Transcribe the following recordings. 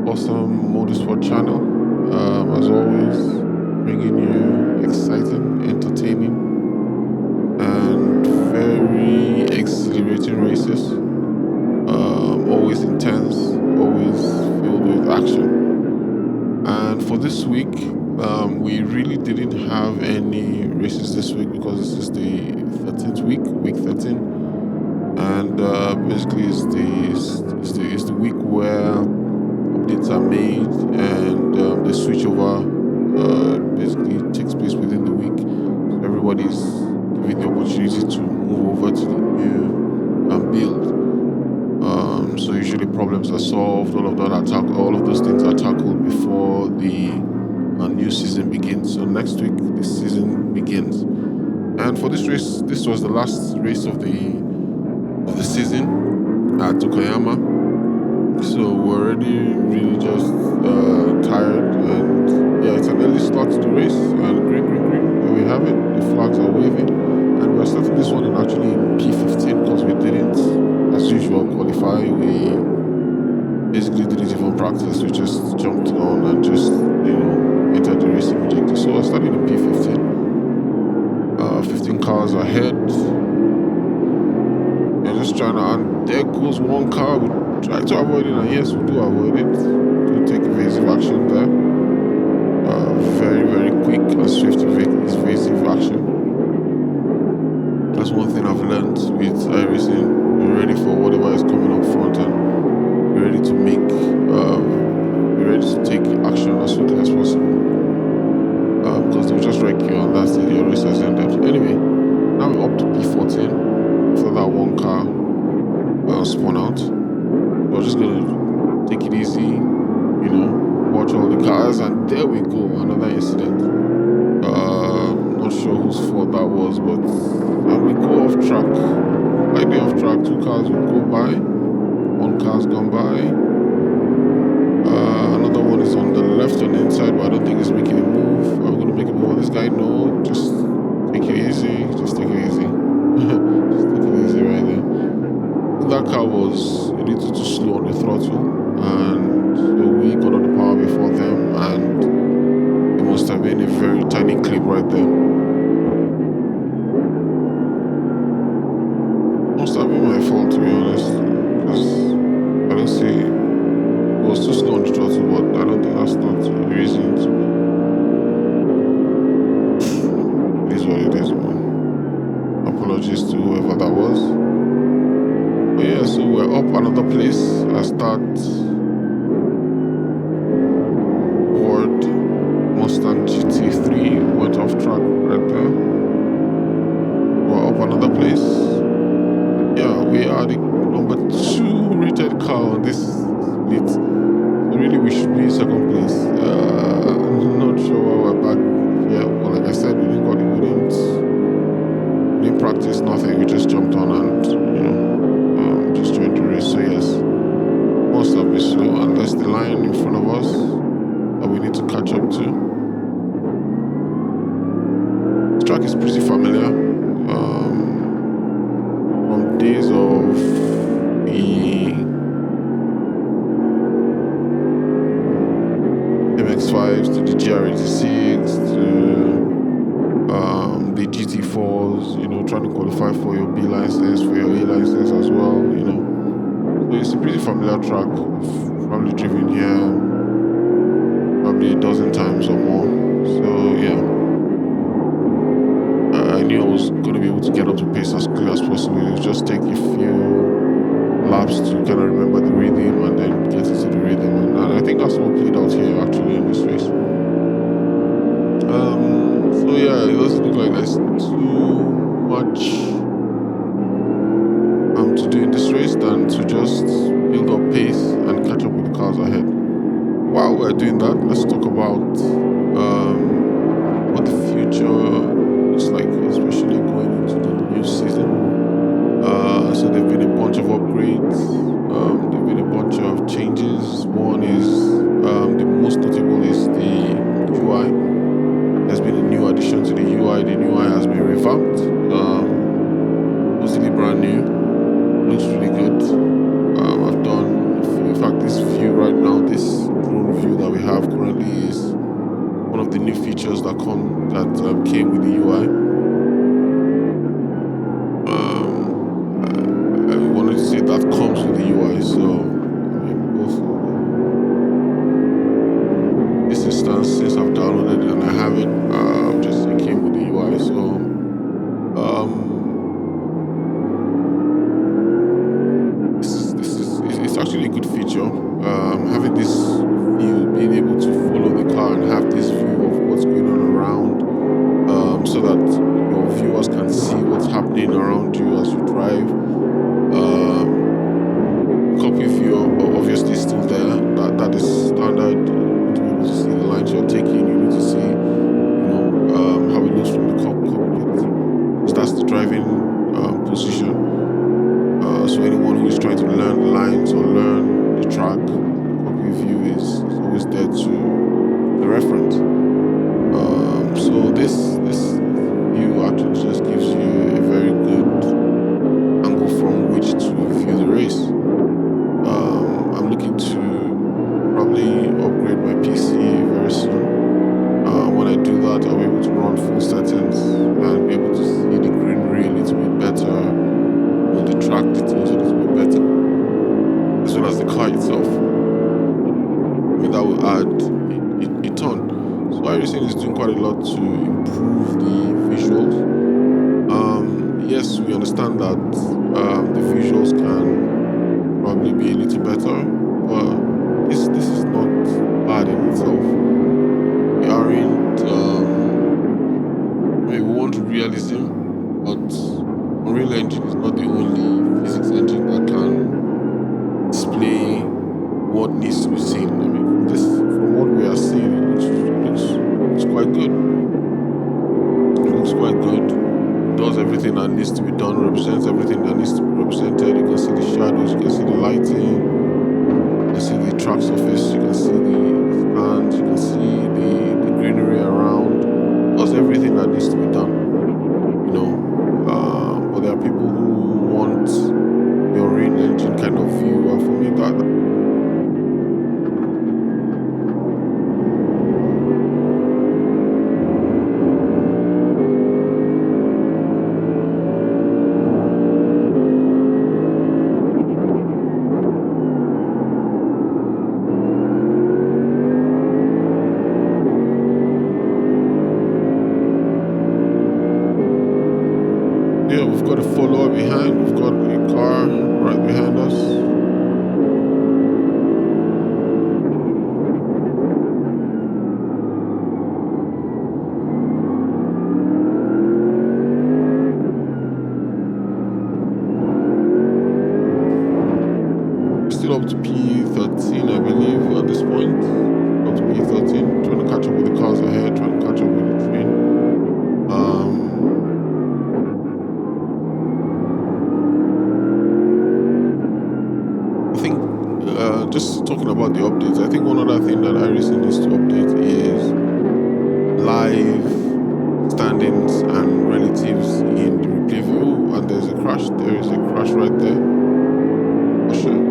awesome Motorsport channel. As always, bringing you exciting, entertaining, and very exhilarating races. Always intense, always filled with action. And for this week, we really didn't have any races this week because this is the 13th week 13, and basically it's the week where updates are made and the switchover basically takes place within the week. So everybody's given the opportunity to move over to the new build. So usually problems are solved, all of those things are tackled before the new season begins. So next week the season begins, and for this race, this was the last race of the season at Okayama. So we're already really just tired, and yeah, it's an early start to the race. And green, there we have it. The flags are waving, and we're starting this one actually in P15 because we didn't, as usual, qualify. We basically didn't even practice. We just jumped on and just entered the race immediately. So we're starting in P15. 15 cars ahead. They're just trying to, and there goes one car. We try to avoid it, and yes, we do avoid it. We do take evasive action there. Very, very quick and swift evasive action. That's one thing I've learned with iRacing. We're ready for whatever is coming up front, and we're ready to take action as quickly as possible. Because they'll just wreck you, and that's it, your race has ended. Anyway, now we're up to P14 after that one car spun out. We're just gonna take it easy, watch all the cars, and there we go, another incident. Not sure whose fault that was, but we go off track. Slightly off track, two cars will go by, one car's gone by. Another one is on the left on the inside, but I don't think it's making a move. Are we gonna make a move on this guy? No, just take it easy, just take it easy. Just take it easy right there. That car was a little too slow on the throttle, and so we got on the power before them, and it must have been a very tiny clip right there. Must have been my fault, to be honest, because I don't see it was too slow on the throttle, but I don't think that's not a reason to. It is what it is, man. Apologies to whoever that was. But yeah, so we're up another place. I start Ford Mustang GT3 went off track right there. We're up another place. Yeah, we are the number 2 rated car on this split. So really, we should be in second place. I'm not sure why we're back. Yeah, well, like I said, we didn't practice nothing. We just jumped on and just joined the race. So yes, must have been slow, and that's the line in front of us that we need to catch up to. The track is pretty familiar from days of the MX-5s to the GR86 to the GT4s, trying to qualify for your B license, for your A license as well, So it's a pretty familiar track. I've probably driven here probably a dozen times or more. So yeah, I knew I was going to be able to get up to pace as quickly as possible. It would just take a few laps to kind of remember the rhythm and then get into the rhythm. And I think that's what played out here actually in this race. So yeah, it doesn't look like there's too much to do in this race than to just build up pace and catch up with the cars ahead. While we're doing that, let's talk about what the future looks like, especially going into the new season. So there've been a bunch of upgrades, there've been a bunch of changes. One is, the most notable is the UI. There's been a new addition to the UI. The new UI has been revamped, mostly brand new. Looks really good. I've done, in fact, this view right now, this that came with the UI. I wanted to say that comes with the UI. So I mean, both this instance, since I've downloaded it and I have it, just it came with the UI. So um, it's actually a good feature. Having this view, being able to follow the car and have this view of what's going on around, so that your viewers can see what's happening around you as you drive. Um, Copy view obviously is still there. That is standard. You need to be able to see the lines you're taking. You need to see, how it looks from the cockpit. So that's the driving position. So anyone who is trying to learn the lines or learn the track, the copy view is always there to reference. So this view actually just gives you a very good angle from which to view the race. I'm looking to probably upgrade my PC very soon. When I do that, I'll be able to run full settings and be able to see the greenery a little bit better, the track details a little bit better, as well as the car itself. I mean, that will add a ton. So iRacing is doing quite a lot to improve the visuals. Yes, we understand that the visuals can probably be a little better, but this is not bad in itself. We aren't. I mean, we want realism, but Unreal Engine is not the only physics engine that can display what needs to be seen. I mean, from what we are seeing, it looks quite good. It looks quite good. It does everything that needs to be done, represents everything that needs to be represented. You can see the shadows, you can see the lighting, you can see the track surface, you can see the stands, you can see the greenery around. It does everything that needs to be done, you know. But there are people who want the Unreal Engine kind of view, and for me, that yeah, we've got a follower behind. We've got a car right behind us. Still up to P13, I believe, at this point. Up to P13, trying to catch up with the cars ahead, trying to catch up with the train. I think, just talking about the updates, I think one other thing that iRacing needs to update is live standings and relatives in the replay view. And there's a crash. There is a crash right there. For sure.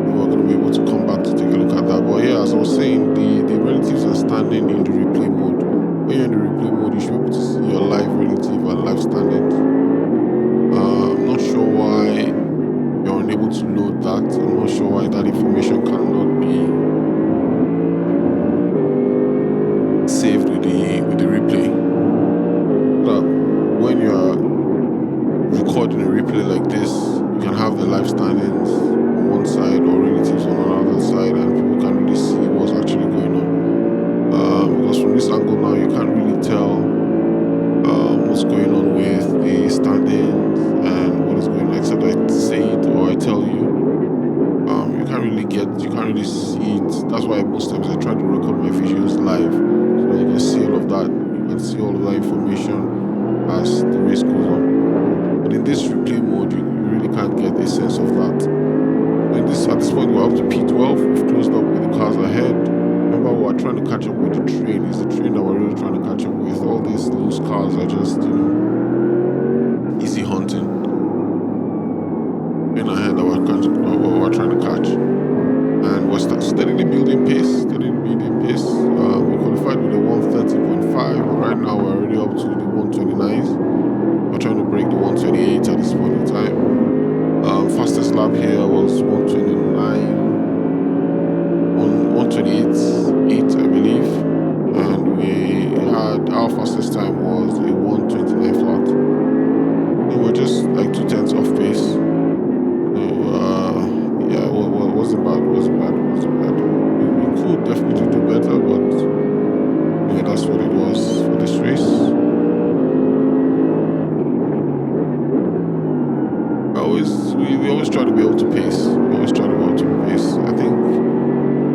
We're going to be able to come back to take a look at that. But yeah, as I was saying, the relatives are standing in the replay mode. When you're in the replay mode, you should be able to see your live relative and live standings. I'm not sure why you're unable to load that. I'm not sure why that information cannot be saved with the replay. But when you're recording a replay like this, you can have the live standings on one side or relatives on another side, and people can really see what's actually going on. Because from this angle now, you can't really tell what's going on with the standings and what is going on, except I say it or I tell you. You can't really see it. That's why most times I try to record my videos live, so that you can see all of that. You can see all of that information as the race goes on. But in this replay mode, you really can't get a sense of that. So at this point, we're up to P12. We've closed up with the cars ahead. Remember, we're trying to catch up with the train. It's the train that we're really trying to catch up with. All these loose cars are just, easy hunting. In ahead that we're trying to catch. And we're steadily building pace, steadily building Canadian pace. We qualified with a 130.5, but right now we're already up to the 129s. We're trying to break the 128 at this point in time. Fastest lap here was 129, 128.8, I believe. And we had our fastest time was a 129 flat. So we're just like 2 tenths off pace. So yeah, wasn't bad. We could definitely do better, but yeah, that's what it was for this race. We always try to be able to pace. We always try to be able to pace. I think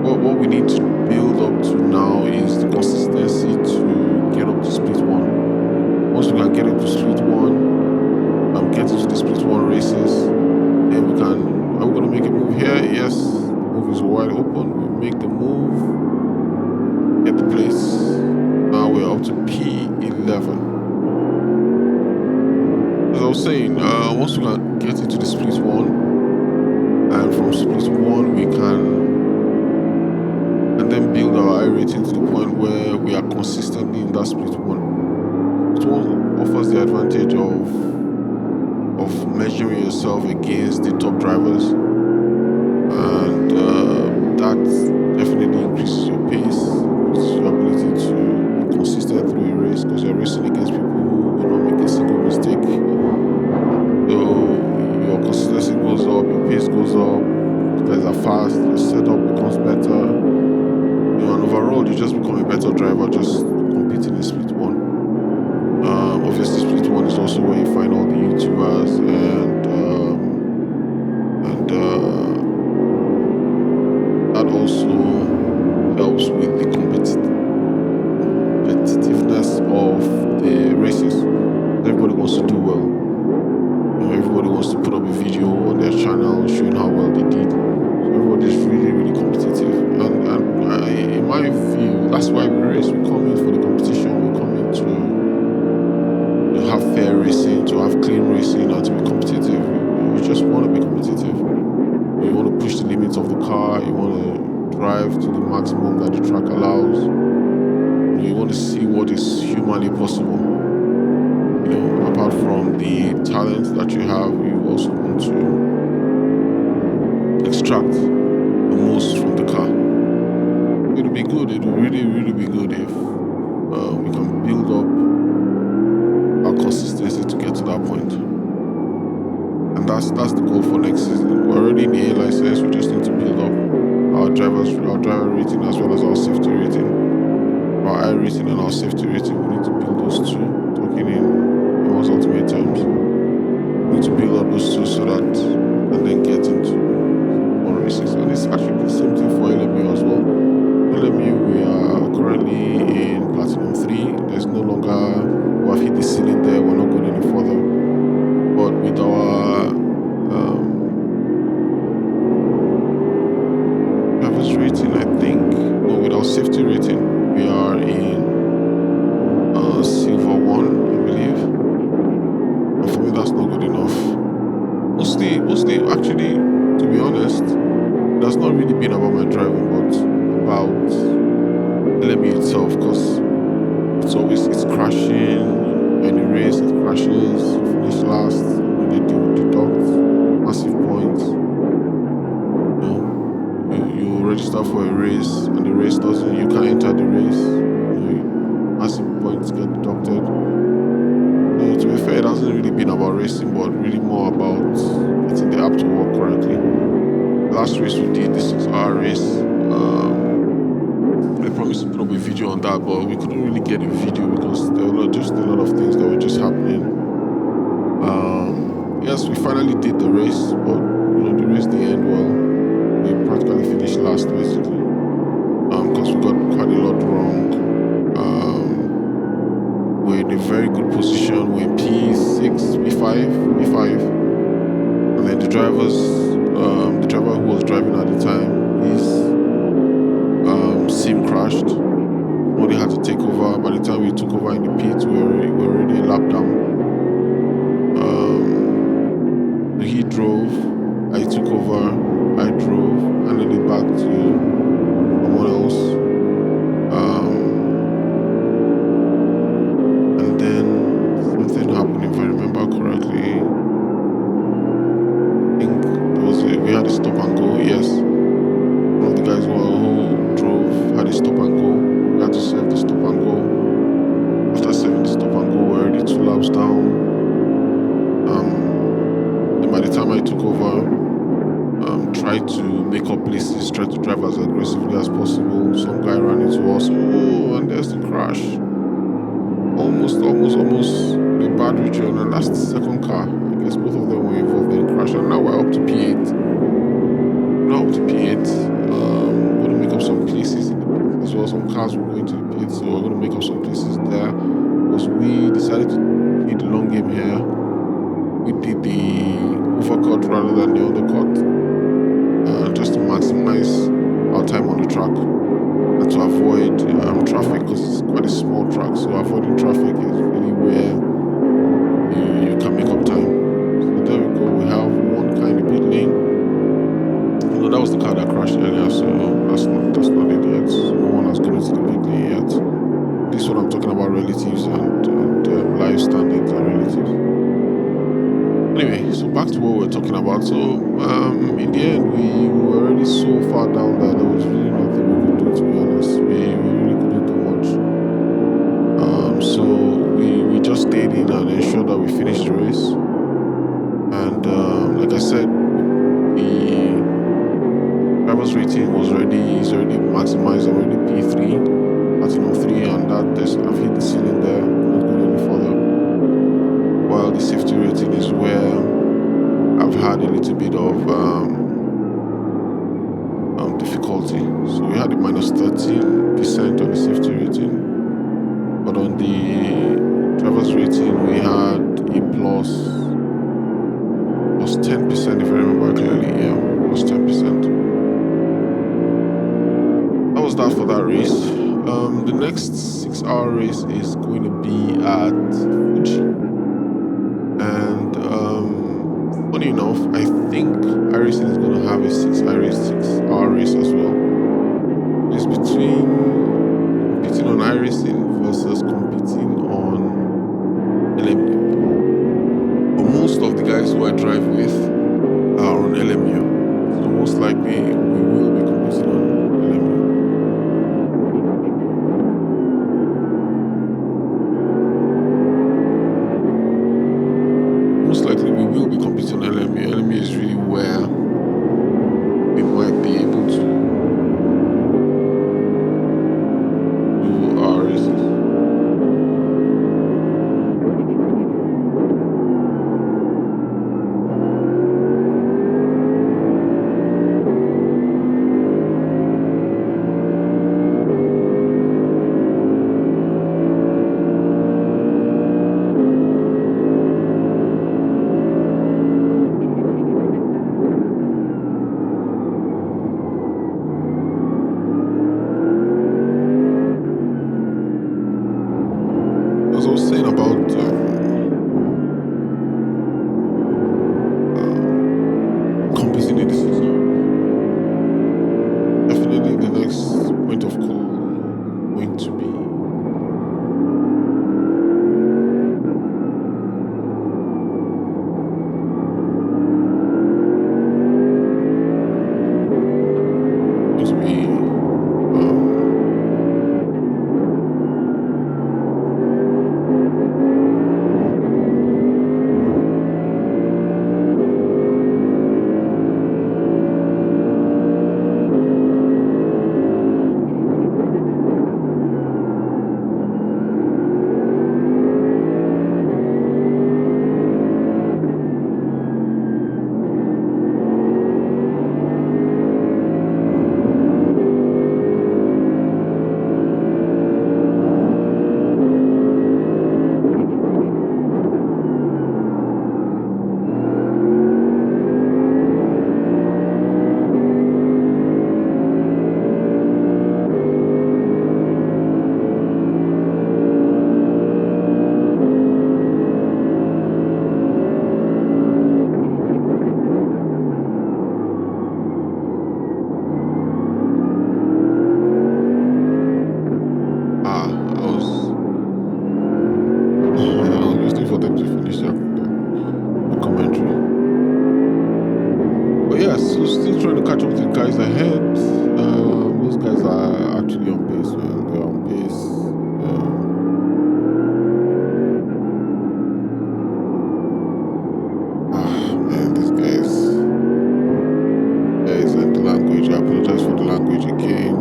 what we need to build up to now is the consistency to get up to split one. Once we can get up to split one, get into the split one races, then we can. Are we gonna make a move here? Yes, the move is wide open. We make the move, get the place. Now we're up to P11. As I was saying, once we can get into the split one, and from split one we can, and then build our I rating to the point where we are consistently in that split one. Split one offers the advantage of measuring yourself against the top drivers, and that definitely increases your pace, increases your ability to be consistent through a race, because you're racing against people who will not make a single mistake. So your consistency goes up, your pace goes up, you guys are fast, your setup becomes better, and overall you just become a better driver just competing in split one. Obviously split one is also where you find all the YouTubers, and that also helps with the competitiveness of the races. Everybody wants to do well. Everybody wants to put up a video on their channel showing how well they did. So everybody's really, really competitive. And in my view, that's why we race. We come in for the competition. We come in to have fair racing, to have clean racing, and to be competitive. You just want to be competitive. You want to push the limits of the car. You want to drive to the maximum that the track allows. You want to see what is humanly possible. Apart from the talent that you have, you also want to extract the most from the car. It'll be good. It'll really, really be good if we can build up our consistency to get to that point. And that's the goal for next season. We're already in the A license. We just need to build up our driver rating as well as our safety rating. Our I rating and our safety rating. We need to build those two. Talking in ultimate terms, we need to build up those two so that we can then get into more races. And it's actually the same thing for LMU as well. LMU, we are currently in Platinum 3. There's no longer, we have hit the ceiling there, we're not going any further. But with our driver's rating, I think, no, with our safety rating, we are in Silver 1, I believe. And for me, that's not good enough. Mostly, actually, to be honest, that's not really been about my driving, but about LMU itself, because it's crashing. In a race, it crashes, you finish last, they deduct massive points. You register for a race, and the race doesn't, you can't enter the race. Massive points get deducted. To be fair, it hasn't really been about racing, but really more about getting the app to work correctly. The last race we did, the 6-hour race, I promised to put up a video on that, but we couldn't really get a video because there were just a lot of things that were just happening. Yes, we finally did the race, but the race didn't end well. We practically finished last, basically, because we got quite a lot wrong. We're in a very good position. We're in P6, P5, and then the driver who was driving at the time, his sim crashed. Somebody had to take over. By the time we took over in the pit, we were already a lap down. He drove, I took over, I drove, handed it back to someone else. we had a stop and go. Yes, one of the guys who drove had a stop and go. We had to serve the stop and go. After serving the stop and go, we're already 2 laps down. Then by the time I took over, tried to make up places, tried to drive as aggressively as possible. Some guy ran into us. Oh, and there's the crash. Almost a bad region, and that's the second car. I guess both of them were involved in the crash, and now we're up to P8. Now up to P8. We're gonna make up some places in the pit as well. Some cars will go into the pit, so we're gonna make up some places there. Because we decided to play the long game here. We did the overcut rather than the undercut, just to maximize our time on the track and to avoid traffic, because it's quite a small track. So avoiding traffic is really where you can make up time. So there we go. We have one car in the pit lane. No, that was the car that crashed earlier. So that's not it yet. So no one has gone into the pit lane yet. This is what I'm talking about: relatives and life standards and relatives. Anyway, so back to what we were talking about. So in the end, we were already so far down that there was really nothing we could do, to be honest. We really couldn't do much. So we just stayed in and ensured that we finished the race. And like I said, the driver's rating is already maximized. I'm already P3, platinum 3, and I've hit the ceiling there. Not going any further. While the safety rating is where I've had a little bit of difficulty. So we had a minus 13% on the safety rating, but on the driver's rating we had a plus 10%, if I remember clearly. Yeah, plus 10%. That was that for that race. The next 6-hour race is going to be at Fuji. And funny enough, I think iRacing is going to have a 6-hour race as well. It's between competing on iRacing versus competing on LMU. But most of the guys who I drive with are on LMU. So most likely we will be competing on LMU. Most likely we will be competing on LMU. LMU is really where we might be able to do our races. still trying to catch up to the guys ahead. Those guys are actually on pace, man. They're on pace. Man, these guys and the language. I apologize for the language again.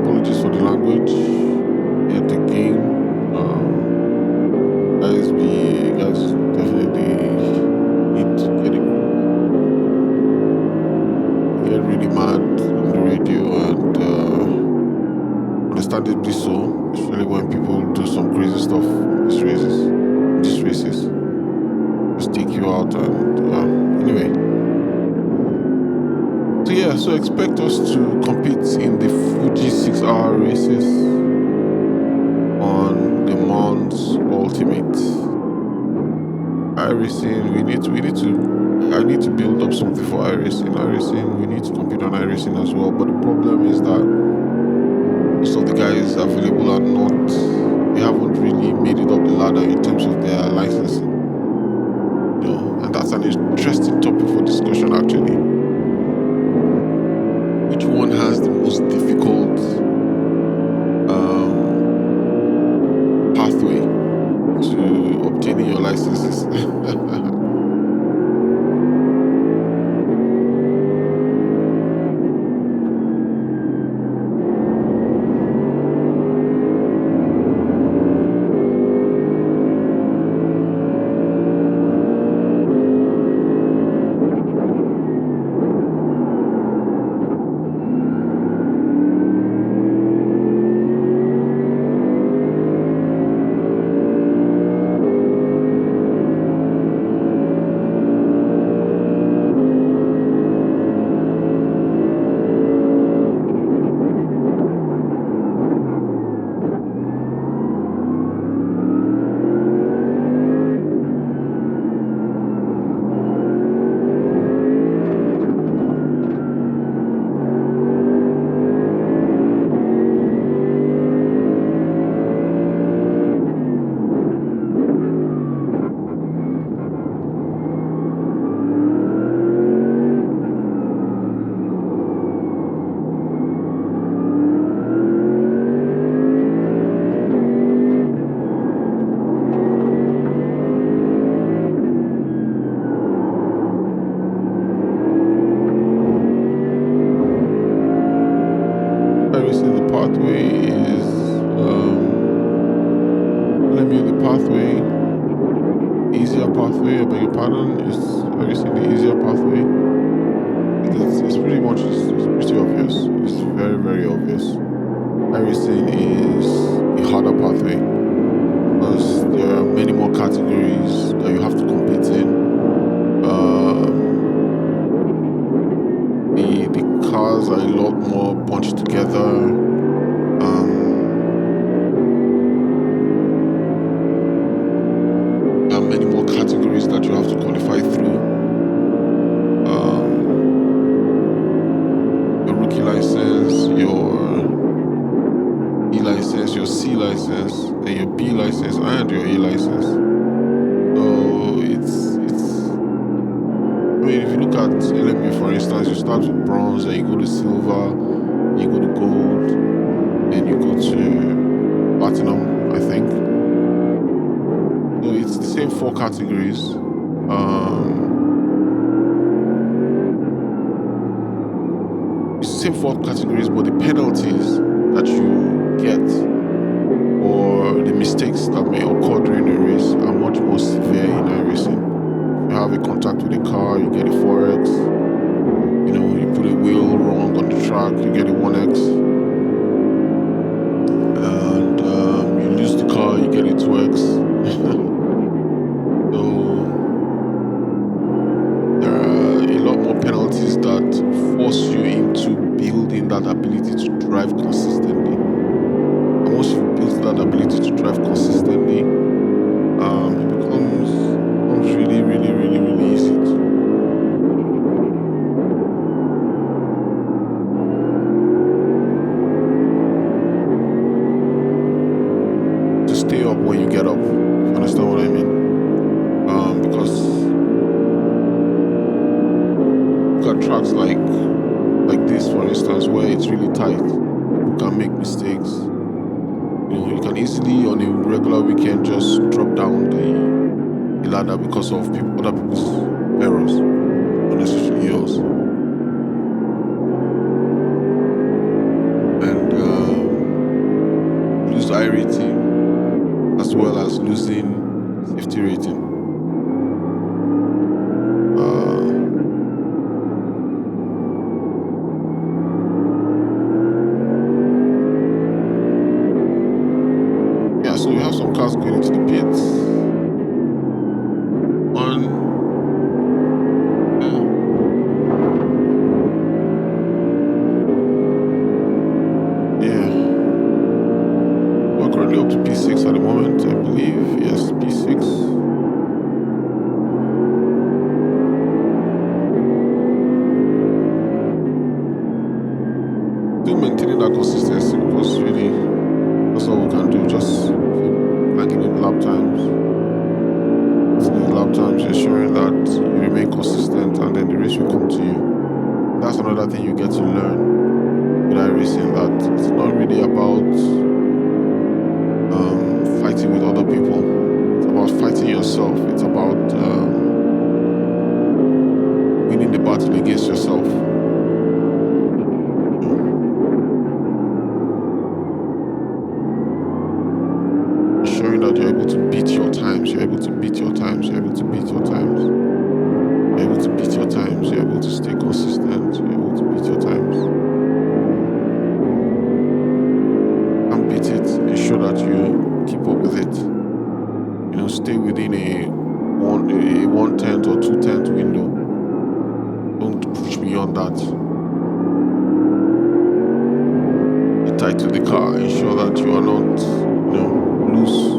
Apologies for the language yet again. Guys definitely need to get really mad on the radio, and understandably so, especially when people do some crazy stuff in these races. Just take you out, and anyway. So expect us to compete in the Fuji 6-hour races on the Mons Ultimate. iRacing, I need to build up something for iRacing. We need to compete on iRacing as well. But the problem is that most of the guys available they haven't really made it up the ladder in terms of their licensing. And that's an interesting topic for discussion actually. Which one has the most difficult pathway to obtaining your licenses? Easier pathway, I beg your pardon, is obviously the easier pathway. It's pretty much, it's pretty obvious. It's very, very obvious. iRacing is a harder pathway because there are many more categories that you have to compete in. The cars are a lot more bunched together. Many more categories that you have to qualify through. Your rookie license, your E license, your C license, and your B license, and your A license. So I mean, if you look at LMU, for instance, you start with bronze, then you go to silver, you go to gold, then you go to platinum, I think. So it's the same 4 categories. It's the same 4 categories, but the penalties that you get or the mistakes that may occur during a race are much more severe in iRacing. If you have a contact with a car, you get a 4x. You put a wheel wrong on the track, you get a 1x. ability to drive consistently, it becomes really, really, really, really easy to stay up when you get up. If you understand what I mean? Because look at tracks like this, for instance, where it's really tight. People can make mistakes. You can easily on a regular weekend just drop down the ladder because of other people's errors, not necessarily yours. And lose I rating as well as losing safety rating. Yeah, so we have some cars going into the pits. One, yeah. We're currently up to P6 at the moment, I believe. Yes, P6. Still maintaining that consistency because really that's all we can do. Just banging in lap times. Lap times, ensuring that you remain consistent and then the race will come to you. That's another thing you get to learn with iRacing, that it's not really about fighting with other people. It's about fighting yourself. It's about winning the battle against yourself. Ensuring that you're able to beat your times, you're able to beat your times, you're able to beat your times, you're able to beat your times, you're able to stay consistent, you're able to beat your times. And beat it, ensure that you keep up with it. Stay within a 1/10 or 2/10 window. Don't push beyond that. Be tight to the car, ensure that you are not, loose.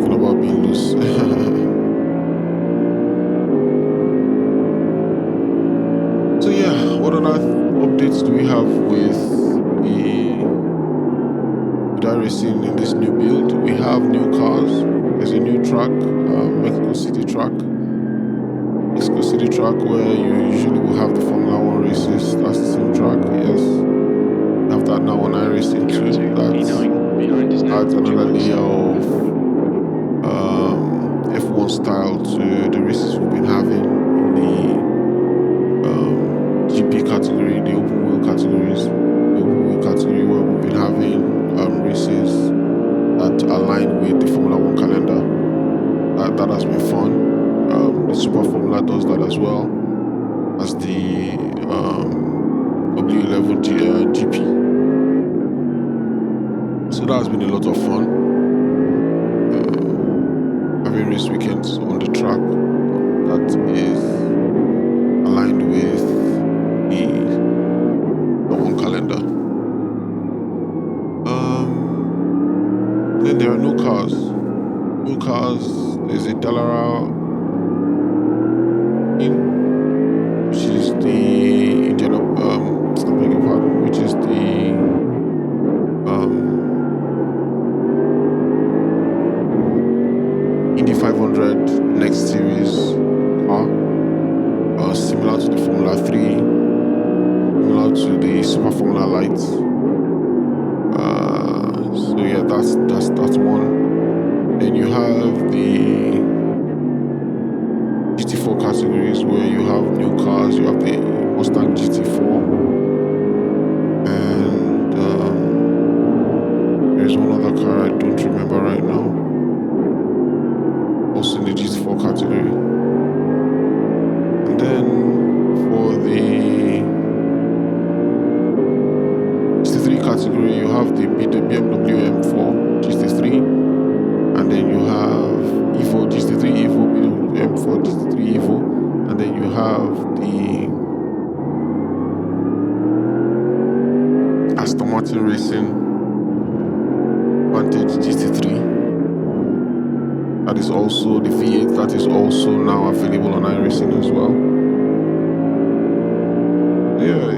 Talking about being loose. So yeah, what other updates do we have with iRacing in this new build? We have new cars. There's a new track, Mexico City track. Mexico City track where you usually will have the Formula 1 races. That's the same track, yes. We have that now on iRacing too. That's another layer of F1 style to the races we've been having in the GP category, the open wheel categories. The open wheel category where we've been having races that align with the Formula 1 calendar. That has been fun. The Super Formula does that as well as the W11 GP. So that has been a lot of fun. Having race weekends on the track that is aligned with the one calendar. Then there are new cars. New cars. There's a Dallara, which is the Indian. I beg your pardon. Which is the Indy 500 next series car. Similar to the Formula 3, similar to the Super Formula Lights. So yeah, that's one. Then you have the GT4 categories where you have new cars. You have the Mustang GT4, and there's one other car I don't remember right now, also in the GT4 category. And then for the GT3 category, you have the BMW M4 GT3, and then you have Evo GT3 Evo, BMW M4 GT3 Evo, and then you have the Martin Racing Vantage GT3. That is also the V8 that is also now available on iRacing as well. Yeah,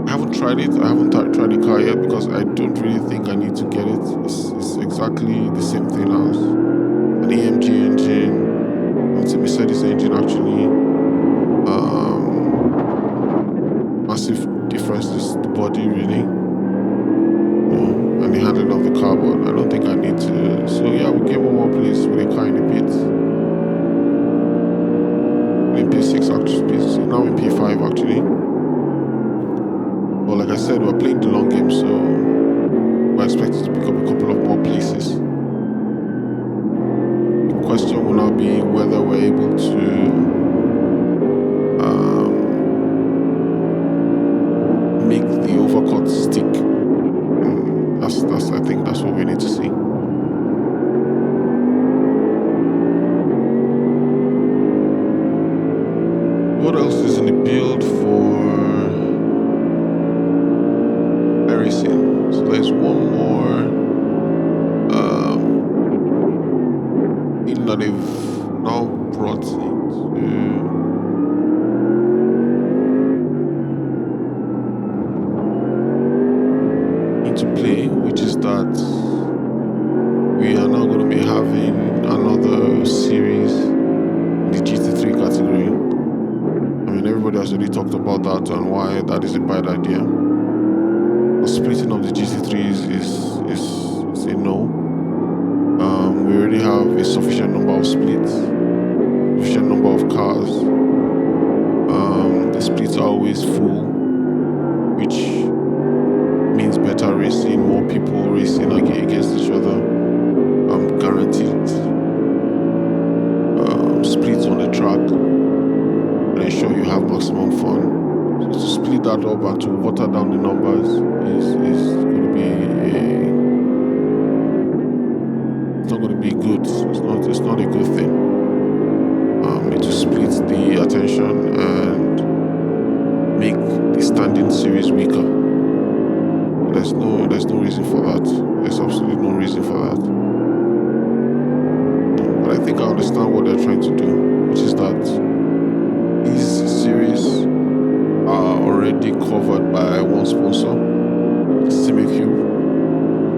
I haven't tried it. I haven't tried the car yet because I don't really think I need to get it. It's exactly the same thing as an AMG engine. It's a Mercedes engine actually. Massive difference is the body really. And the handling of the car, but I don't think I need to. So yeah, we get one more place with a car in the pits. In P6 actually, now in P5 actually. But like I said, we're playing the long game, so we're expected to pick up a couple of more places. The question will now be whether we're able to make the overcut stick. I think that's what we need to see. What else is in the build for iRacing? So there's one more thing that they've now brought into play, which is that we are now going to be having another series in the GT3 category. I mean, everybody has already talked about that and why that is a bad idea. But splitting of the GT3s is a no. We already have a sufficient number of splits, sufficient number of cars. The splits are always full, which means better racing, more people racing against each other. Guaranteed splits on the track and ensure you have maximum fun. So to split that up and to water down the numbers is going to be it's not going to be good. It's not a good thing. It will split the attention and make the standing series weaker. There's no reason for that. There's absolutely no reason for that. But I think I understand what they're trying to do, which is that these series are already covered by one sponsor, CineCube.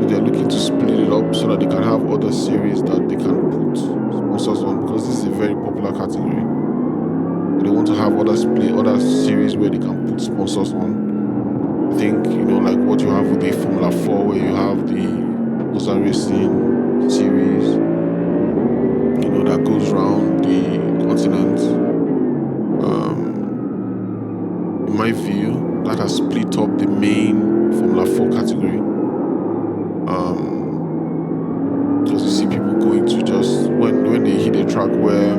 So they're looking to split it up so that they can have other series that they can put sponsors on, because this is a very popular category. So they want to have other series where they can put sponsors on. I think, like what you have with the Formula 4, where you have the Monza Racing series, that goes around the continent. In my view, that has split up the main Formula 4 category. Because you see people going to just, when they hit a track where,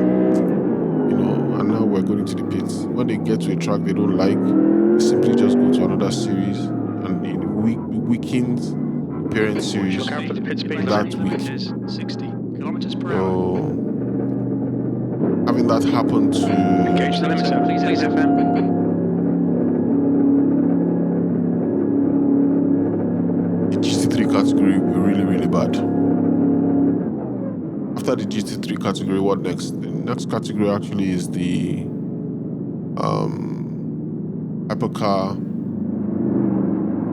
and now we're going to the pits, when they get to a track they don't like, they simply just go to another series, and it weakens the parent series that week. 60 kilometers per So, hour. having that happen to Engage the limiter, please FM. the GT3 category will be really, really bad. After the GT3 category, what next? The next category actually is the hypercar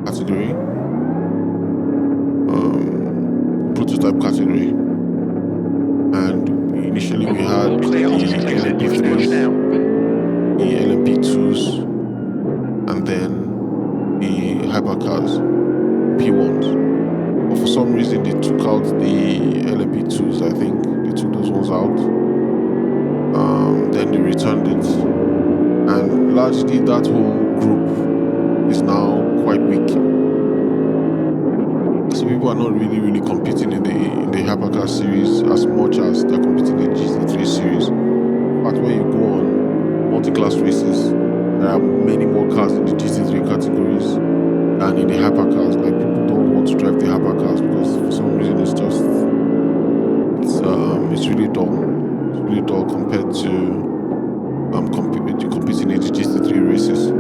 category, prototype category, and initially we had the LMP3s, the LMP2s, and then the hypercars, P1s. But for some reason they took out the LMP2s. I think they took those ones out. Then they returned it, and largely that whole group is now quite weak. So people are not really competing in the hypercar series as much as they're competing in the GT3 series. In fact, when you go on multi-class races, there are many more cars in the GT3 categories than in the hypercars. Like, people don't want to drive the hypercars because for some reason it's really dull. It's really dull compared to competing in the GT3 races.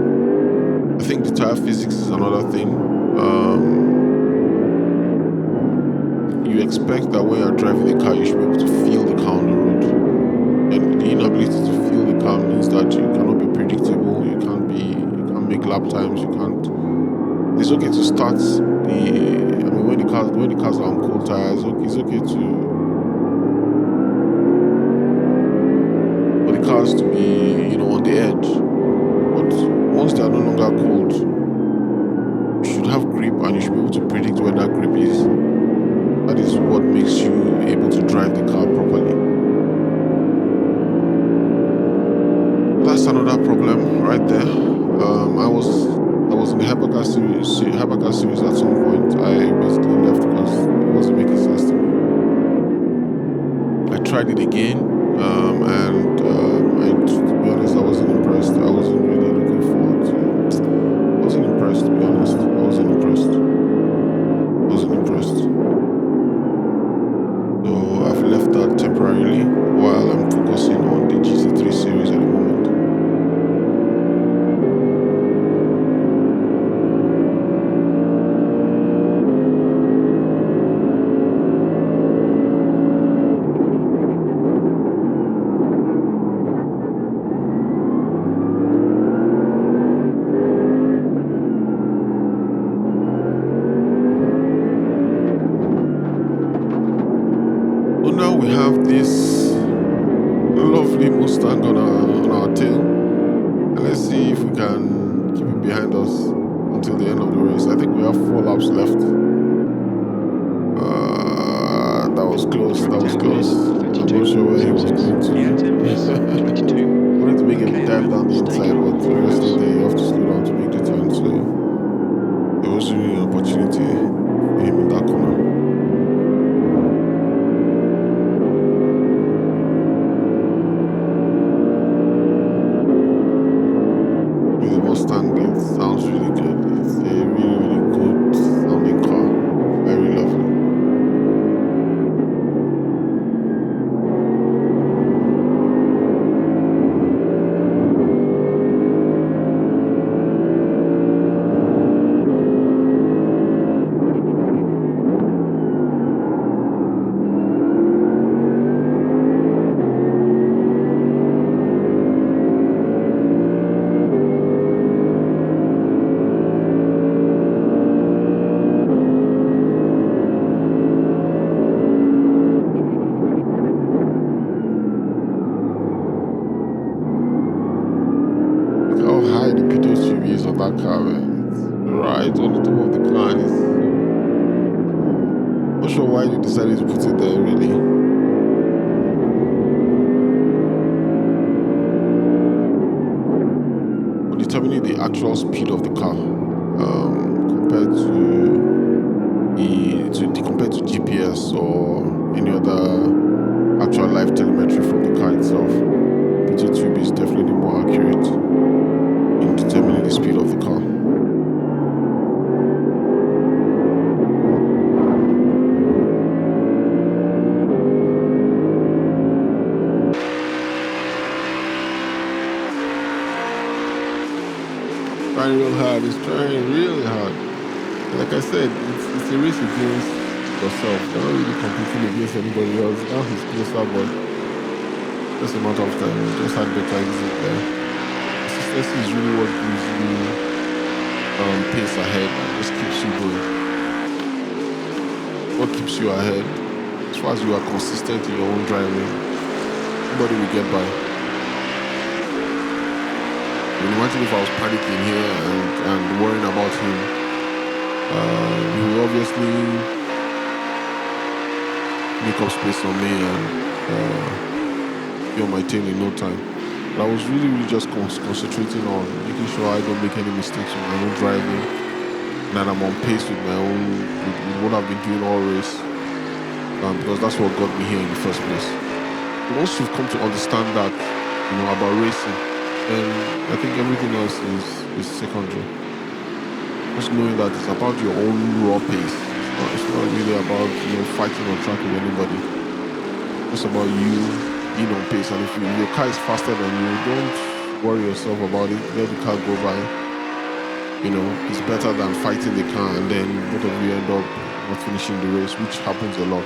tire physics is another thing. You expect that when you're driving the car, you should be able to feel the car on the road. And the inability to feel the car means that you cannot be predictable. You can't make lap times. You can't. It's okay to start when the cars are on cold tires. It's okay for the cars to be on the edge. But once they are no longer cold, you should have grip and you should be able to predict where that grip is. That is what makes you able to drive the car properly. That's another problem right there. I was in the hypercar series at some point. I basically left because it wasn't making sense to me. I tried it again, to be honest, I wasn't impressed. I wasn't really looking forward to. I wasn't impressed, to be honest. I wasn't impressed. So I've left that temporarily while I'm focusing on the GT3 series at the moment. So now we have this lovely Mustang on our tail. And let's see if we can keep him behind us until the end of the race. I think we have 4 laps left. That was close. I'm not sure where he was going to. Wanted to make him dive down the inside, but obviously they have to slow down to make the turn. So there was really an opportunity for him in that corner. Mustang, it sounds really good. It's a really, really good sounding car. Very lovely. How high the P2 SUV is on that car, man. It's right on the top of the car. And it's not sure why they decided to put it there, really. For determining the actual speed of the car compared to GPS or any other actual live telemetry from the car itself, P2 tube is definitely more accurate in determining the speed of the car. Trying real hard. It's trying really hard. Like I said, it's a race against yourself. You're not really competing against anybody else. Now he's closer, but just a matter of time. You just had better exit there. Consistency is really what gives you pace ahead and just keeps you going. What keeps you ahead? As far as you are consistent in your own driving, nobody will get by. I mean, imagine if I was panicking here and worrying about him. He will obviously make up space on me and be on my tail in no time. But I was really just concentrating on making sure I don't make any mistakes with my own driving, and that I'm on pace with what I've been doing all race, because that's what got me here in the first place. But once you've come to understand that, about racing, then I think everything else is secondary. Just knowing that it's about your own raw pace. It's not really about fighting on track with anybody. It's about you being on pace. And if your car is faster than you, don't worry yourself about it. Let the car go by. it's better than fighting the car and then both of you end up not finishing the race, which happens a lot.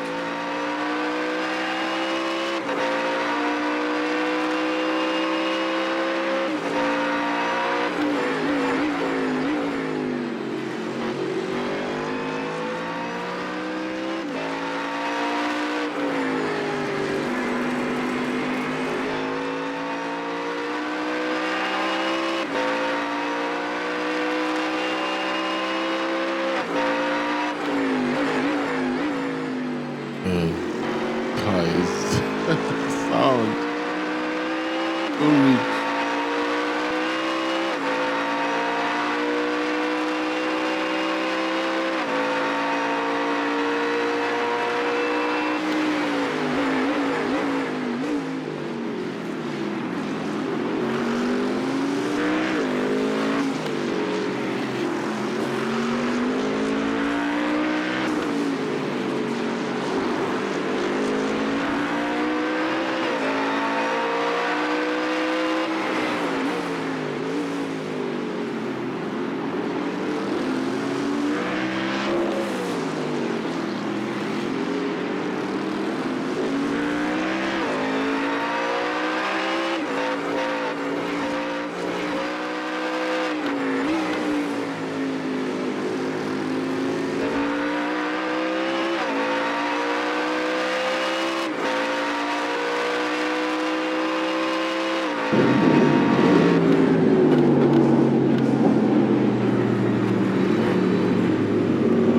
Guys, sound so rich.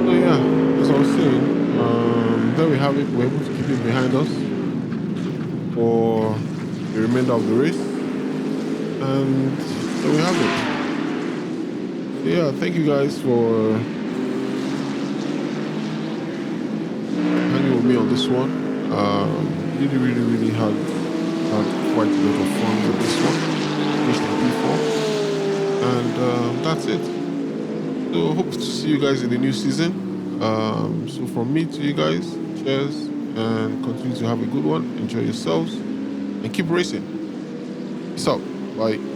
So yeah, as I was saying, there we have it. We're able to keep it behind us for the remainder of the race, and there we have it. So yeah, thank you guys for hanging with me on this one. Really, really, really had quite a lot of fun with this one. Finished in P4, and that's it. So hope to see you guys in the new season. So from me to you guys, cheers and continue to have a good one. Enjoy yourselves and keep racing. Peace out. Bye.